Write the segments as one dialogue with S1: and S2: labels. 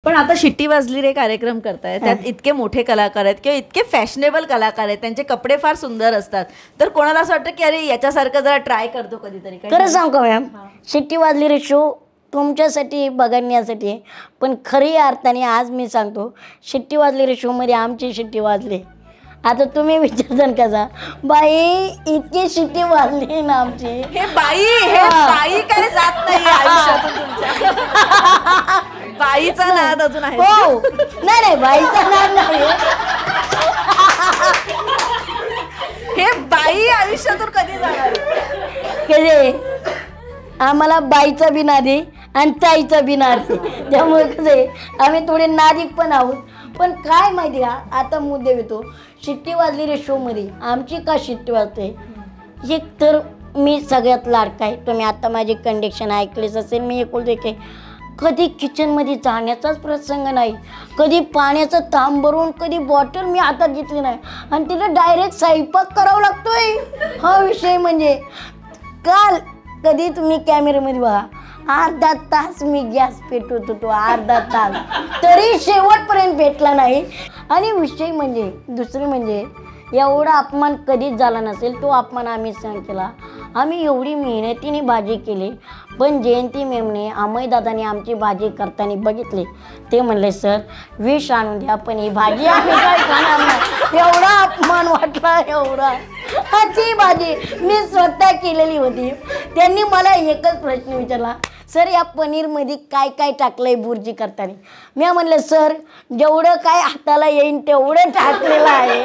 S1: पण आता शिट्टी वाजली रे कार्यक्रम करतायत, त्यात इतके मोठे कलाकार आहेत किंवा इतके फॅशनेबल कलाकार आहेत, त्यांचे कपडे फार सुंदर असतात, तर कोणाला असं वाटतं की अरे याच्यासारखं जरा ट्राय करतो कधीतरी.
S2: खरं सांगू का मॅम, शिट्टी वाजली रे शो तुमच्यासाठी बघण्यासाठी आहे, पण खरी अर्थाने आज मी सांगतो शिट्टी वाजली रे शो मध्ये आमची शिट्टी वाजली. आता तुम्ही विचारताल कसा बाई इतकी शिट्टी वाजली ना आमची.
S1: हे बाई काय जात नाही आयुष्यातून तुमच्या. बाईचा नाद अजून आहे.
S2: हो नाही बाईचा नाद नाही.
S1: हे बाई आयुष्यातून कधी जाणार
S2: कधी आम्हाला बाईचा बी नादी आणि ताईचा बी नादी, त्यामुळे कसं आहे आम्ही थोडे नादिक पण आहोत. पण काय माहिती का, आता मुद्दे येतो शिट्टी वाजली रे शो मध्ये आमची का शिट्टी वाजते. एक तर मी सगळ्यात लाडका आहे, तुम्ही आता माझी कंडिशन ऐकलीच असेल. मी एकुलते की कधी किचनमध्ये जाण्याचाच प्रसंग नाही, कधी पाण्याचं तांब भरून कधी बॉटल मी हातात घेतली नाही आणि तिथं डायरेक्ट स्वयंपाक करावा लागतोय. हा विषय म्हणजे काल कधी तुम्ही कॅमेऱ्यामध्ये बघा अर्धा तास मी गॅस पेटवत होतो, अर्धा तास तरी शेवटपर्यंत भेटला नाही. आणि विषय म्हणजे दुसरी म्हणजे एवढा अपमान कधीच झाला नसेल, तो अपमान आम्ही सहन केला. आम्ही एवढी मेहनतीने भाजी केली, पण जयंती मॅमने अमयदादाने आमची भाजी करताना बघितले, ते म्हणले सर विष आणून द्या पण ही भाजी आम्ही काय खाणार नाही. एवढा अपमान वाटला एवढा. ती भाजी मी स्वतः केलेली होती. त्यांनी मला एकच प्रश्न विचारला, सर या पनीरमध्ये काय काय टाकलंय बुर्जी करताना. मी म्हणलं सर जेवढं काय हाताला येईन तेवढं टाकलेलं आहे,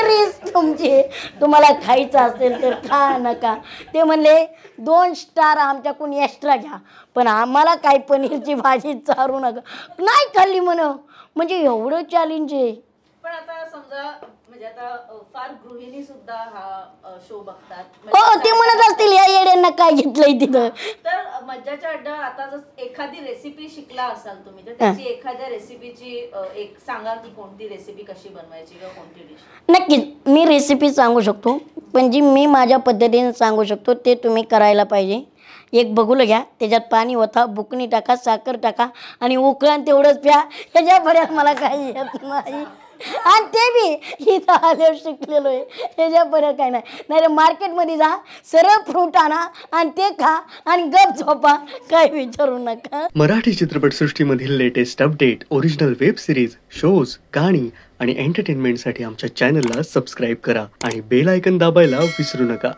S2: रिस्क तुमची, तुम्हाला खायचं असेल तर खा नका. ते म्हणले 2 स्टार आमच्याकडून एक्स्ट्रा घ्या पण आम्हाला काय पनीरची भाजी चारू नका. नाही खाल्ली म्हणजे एवढं चॅलेंज आहे.
S1: पण आता समजा म्हणजे आता फार गृहिणी सुद्धा हा शो बघतात.
S2: हो ते म्हणत असतील या येड्यांना काय घेतलंय तिथं.
S1: तर मज्जाच्या अड्ड्यावर आता जर एखादी रेसिपी शिकला असाल तुम्ही तर त्याची एखाद्या रेसिपीची एक सांगा की कोणती रेसिपी कशी बनवायची किंवा कोणती डिश.
S2: नक्कीच मी रेसिपी सांगू शकतो, पण जी मी माझ्या पद्धतीने सांगू शकतो ते तुम्ही करायला पाहिजे. एक बघूला घ्या, त्याच्यात पाणी ओता, बुकणी टाका, साखर टाका आणि उकळण तेवढंच प्या. ह्याच्या पर्यंत मला काही येत नाही आणि ते बी इथं आल्यावर शिकलेलो आहे. ह्याच्या पर्यंत काय नाही. नाही मार्केटमध्ये जा, सरळ फ्रूट आणा आणि ते खा आणि गप झोपा, काय विचारू नका.
S3: मराठी चित्रपटसृष्टीमधील latest update, original web series, shows, गाणी आणि एंटरटेनमेंटसाठी आमच्या चॅनलला सबस्क्राईब करा आणि बेल आयकॉन दाबायला विसरू नका.